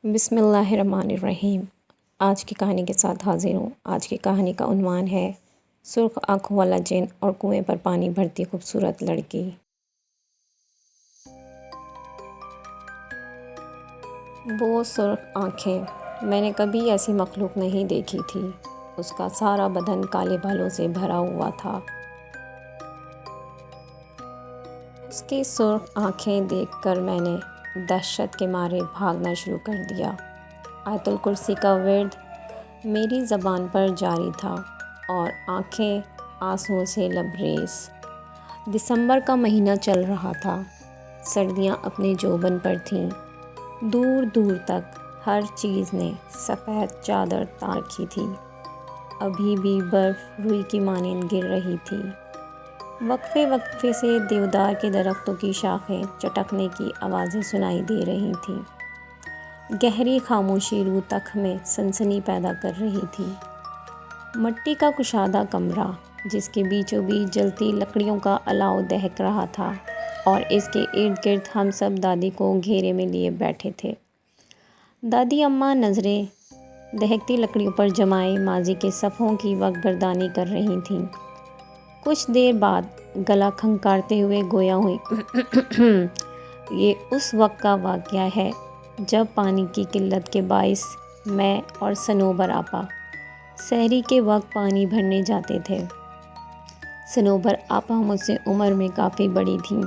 بسم اللہ الرحمن الرحیم۔ آج کی کہانی کے ساتھ حاضر ہوں۔ آج کی کہانی کا عنوان ہے سرخ آنکھوں والا جن اور کنویں پر پانی بھرتی خوبصورت لڑکی۔ وہ سرخ آنکھیں، میں نے کبھی ایسی مخلوق نہیں دیکھی تھی۔ اس کا سارا بدن کالے بالوں سے بھرا ہوا تھا۔ اس کی سرخ آنکھیں دیکھ کر میں نے دہشت کے مارے بھاگنا شروع کر دیا۔ آیت الکرسی کا ورد میری زبان پر جاری تھا اور آنکھیں آنسوؤں سے لبریز۔ دسمبر کا مہینہ چل رہا تھا۔ سردیاں اپنے جوبن پر تھیں۔ دور دور تک ہر چیز نے سفید چادر تان رکھی تھی۔ ابھی بھی برف روئی کی مانند گر رہی تھی۔ وقفے وقفے سے دیودار کے درختوں کی شاخیں چٹکنے کی آوازیں سنائی دے رہی تھیں۔ گہری خاموشی روح تک میں سنسنی پیدا کر رہی تھی۔ مٹی کا کشادہ کمرہ جس کے بیچوں بیچ جلتی لکڑیوں کا الاؤ دہک رہا تھا اور اس کے ارد گرد ہم سب دادی کو گھیرے میں لیے بیٹھے تھے۔ دادی اماں نظریں دہکتی لکڑیوں پر جمائے ماضی کے صفحوں کی وقت گردانی کر رہی تھیں۔ کچھ دیر بعد گلا کھنکارتے ہوئے گویا ہوئی یہ اس وقت کا واقعہ ہے جب پانی کی قلت کے باعث میں اور صنوبر آپا سحری کے وقت پانی بھرنے جاتے تھے۔ صنوبر آپا مجھ سے عمر میں کافی بڑی تھیں۔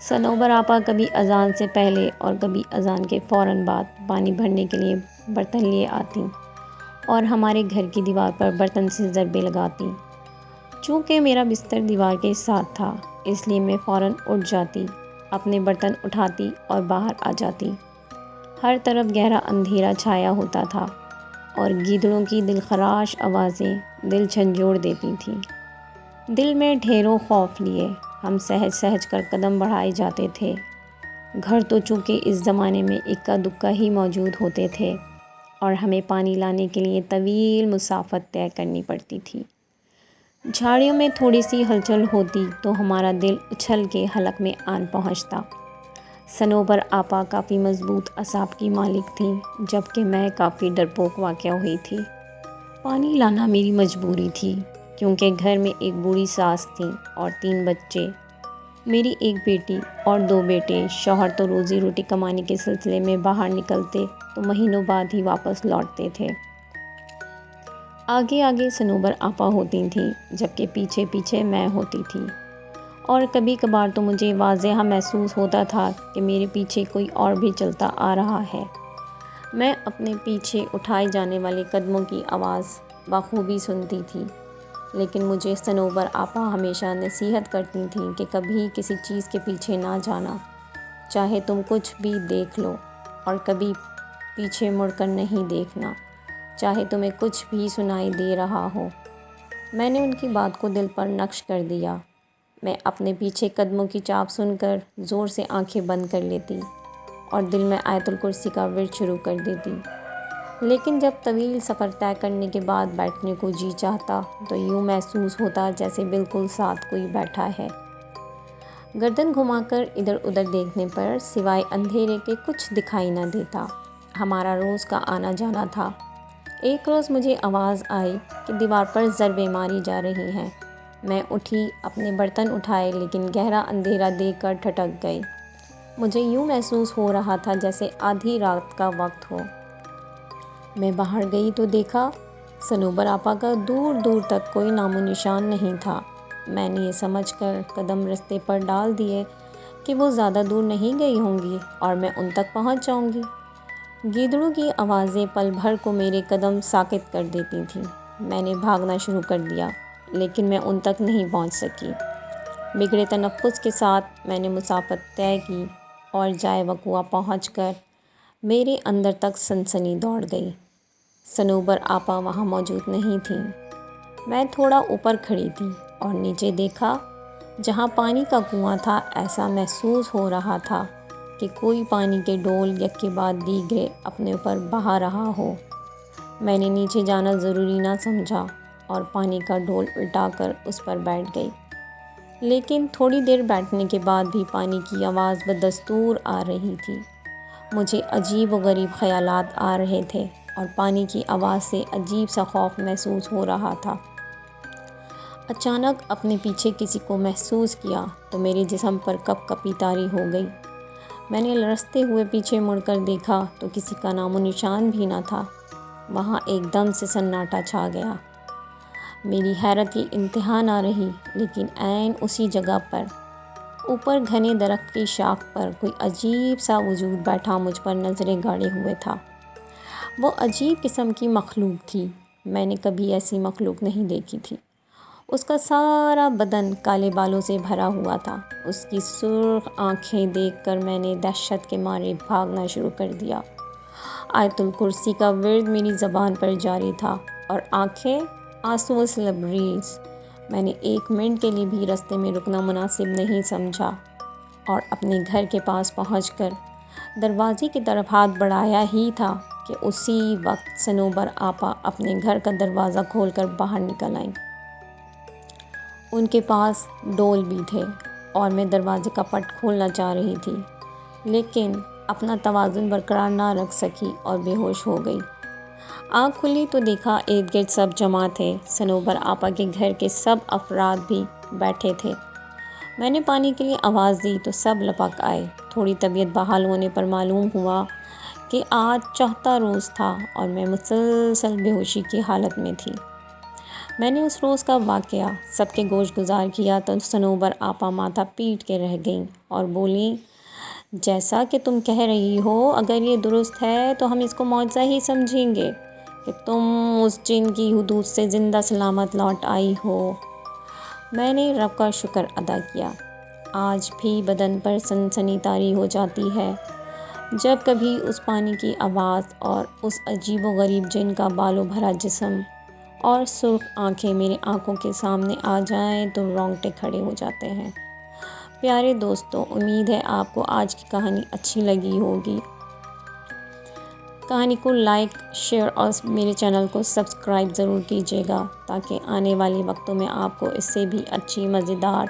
صنوبر آپا کبھی اذان سے پہلے اور کبھی اذان کے فوراً بعد پانی بھرنے کے لیے برتن لیے آتیں اور ہمارے گھر کی دیوار پر برتن سے ضربے لگاتیں۔ چونکہ میرا بستر دیوار کے ساتھ تھا اس لیے میں فوراً اٹھ جاتی، اپنے برتن اٹھاتی اور باہر آ جاتی۔ ہر طرف گہرا اندھیرا چھایا ہوتا تھا اور گیدڑوں کی دلخراش آوازیں دل جھنجھوڑ دیتی تھیں۔ دل میں ڈھیروں خوف لیے ہم سہج سہج کر قدم بڑھائے جاتے تھے۔ گھر تو چونکہ اس زمانے میں اکا دکا ہی موجود ہوتے تھے اور ہمیں پانی لانے کے لیے طویل مسافت طے کرنی پڑتی تھی۔ جھاڑیوں میں تھوڑی سی ہلچل ہوتی تو ہمارا دل اچھل کے حلق میں آن پہنچتا۔ صنوبر آپا کافی مضبوط اعصاب کی مالک تھیں جبکہ میں کافی ڈرپوک واقع ہوئی تھی۔ پانی لانا میری مجبوری تھی کیونکہ گھر میں ایک بوڑھی ساس تھیں اور 3 بچے، میری ایک بیٹی اور 2 بیٹے۔ شوہر تو روزی روٹی کمانے کے سلسلے میں باہر نکلتے تو مہینوں بعد ہی واپس لوٹتے تھے۔ آگے آگے صنوبر آپا ہوتی تھیں جبکہ پیچھے پیچھے میں ہوتی تھی اور کبھی کبھار تو مجھے واضح محسوس ہوتا تھا کہ میرے پیچھے کوئی اور بھی چلتا آ رہا ہے۔ میں اپنے پیچھے اٹھائے جانے والے قدموں کی آواز بخوبی سنتی تھی، لیکن مجھے صنوبر آپا ہمیشہ نصیحت کرتی تھیں کہ کبھی کسی چیز کے پیچھے نہ جانا، چاہے تم کچھ بھی دیکھ لو، اور کبھی پیچھے مڑ کر نہیں دیکھنا، چاہے تمہیں کچھ بھی سنائی دے رہا ہو۔ میں نے ان کی بات کو دل پر نقش کر دیا۔ میں اپنے پیچھے قدموں کی چاپ سن کر زور سے آنکھیں بند کر لیتی اور دل میں آیت الکرسی کا ورد شروع کر دیتی۔ لیکن جب طویل سفر طے کرنے کے بعد بیٹھنے کو جی چاہتا تو یوں محسوس ہوتا جیسے بالکل ساتھ کوئی بیٹھا ہے۔ گردن گھما کر ادھر ادھر دیکھنے پر سوائے اندھیرے کے کچھ دکھائی نہ دیتا۔ ہمارا روز کا آنا جانا تھا۔ ایک روز مجھے آواز آئی کہ دیوار پر ضربیں ماری جا رہی ہیں۔ میں اٹھی، اپنے برتن اٹھائے لیکن گہرا اندھیرا دیکھ کر ٹھٹک گئی۔ مجھے یوں محسوس ہو رہا تھا جیسے آدھی رات کا وقت ہو۔ میں باہر گئی تو دیکھا صنوبر آپا کا دور دور تک کوئی نام و نشان نہیں تھا۔ میں نے یہ سمجھ کر قدم رستے پر ڈال دیے کہ وہ زیادہ دور نہیں گئی ہوں گی اور میں ان تک پہنچ جاؤں گی۔ گیدڑوں کی آوازیں پل بھر کو میرے قدم ساکت کر دیتی تھیں۔ میں نے بھاگنا شروع کر دیا لیکن میں ان تک نہیں پہنچ سکی۔ بگڑے تنفس کے ساتھ میں نے مسافت طے کی اور جائے وقوع پہنچ کر میرے اندر تک سنسنی دوڑ گئی۔ صنوبر آپا وہاں موجود نہیں تھیں۔ میں تھوڑا اوپر کھڑی تھی اور نیچے دیکھا۔ جہاں پانی کا کنواں تھا ایسا محسوس ہو رہا تھا کہ کوئی پانی کے ڈول یک کے بعد دیگرے اپنے اوپر بہا رہا ہو۔ میں نے نیچے جانا ضروری نہ سمجھا اور پانی کا ڈول الٹا کر اس پر بیٹھ گئی، لیکن تھوڑی دیر بیٹھنے کے بعد بھی پانی کی آواز بدستور آ رہی تھی۔ مجھے عجیب و غریب خیالات آ رہے تھے اور پانی کی آواز سے عجیب سا خوف محسوس ہو رہا تھا۔ اچانک اپنے پیچھے کسی کو محسوس کیا تو میرے جسم پر کپ کپی طاری ہو گئی۔ میں نے لرزتے ہوئے پیچھے مڑ کر دیکھا تو کسی کا نام و نشان بھی نہ تھا۔ وہاں ایک دم سے سناٹا چھا گیا۔ میری حیرت کی انتہا نہ رہی، لیکن عین اسی جگہ پر اوپر گھنے درخت کی شاخ پر کوئی عجیب سا وجود بیٹھا مجھ پر نظریں گاڑے ہوئے تھا۔ وہ عجیب قسم کی مخلوق تھی، میں نے کبھی ایسی مخلوق نہیں دیکھی تھی۔ اس کا سارا بدن کالے بالوں سے بھرا ہوا تھا۔ اس کی سرخ آنکھیں دیکھ کر میں نے دہشت کے مارے بھاگنا شروع کر دیا۔ آیت الکرسی کا ورد میری زبان پر جاری تھا اور آنکھیں آنسوؤں سے لبریز۔ میں نے 1 منٹ کے لیے بھی رستے میں رکنا مناسب نہیں سمجھا اور اپنے گھر کے پاس پہنچ کر دروازے کی طرف ہاتھ بڑھایا ہی تھا کہ اسی وقت صنوبر آپا اپنے گھر کا دروازہ کھول کر باہر نکل آئیں۔ ان کے پاس ڈول بھی تھے اور میں دروازے کا پٹ کھولنا چاہ رہی تھی، لیکن اپنا توازن برقرار نہ رکھ سکی اور بے ہوش ہو گئی۔ آنکھ کھلی تو دیکھا ارد گرد سب جمع تھے۔ صنوبر آپا کے گھر کے سب افراد بھی بیٹھے تھے۔ میں نے پانی کے لیے آواز دی تو سب لپک آئے۔ تھوڑی طبیعت بحال ہونے پر معلوم ہوا کہ آج 4تھا روز تھا اور میں مسلسل بے ہوشی کی حالت میں تھی۔ میں نے اس روز کا واقعہ سب کے گوش گزار کیا تو صنوبر آپا ماتھا پیٹ کے رہ گئیں اور بولیں، جیسا کہ تم کہہ رہی ہو، اگر یہ درست ہے تو ہم اس کو معجزہ ہی سمجھیں گے کہ تم اس جن کی حدود سے زندہ سلامت لوٹ آئی ہو۔ میں نے رب کا شکر ادا کیا۔ آج بھی بدن پر سنسنی طاری ہو جاتی ہے جب کبھی اس پانی کی آواز اور اس عجیب و غریب جن کا بالوں بھرا جسم اور سرخ آنکھیں میری آنکھوں کے سامنے آ جائیں تو رونگٹے کھڑے ہو جاتے ہیں۔ پیارے دوستو، امید ہے آپ کو آج کی کہانی اچھی لگی ہوگی۔ کہانی کو لائک، شیئر اور میرے چینل کو سبسکرائب ضرور کیجیے گا تاکہ آنے والے وقتوں میں آپ کو اس سے بھی اچھی، مزیدار،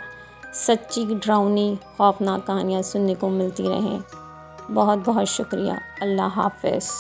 سچی، ڈراؤنی، خوفناک کہانیاں سننے کو ملتی رہیں۔ بہت بہت شکریہ۔ اللہ حافظ۔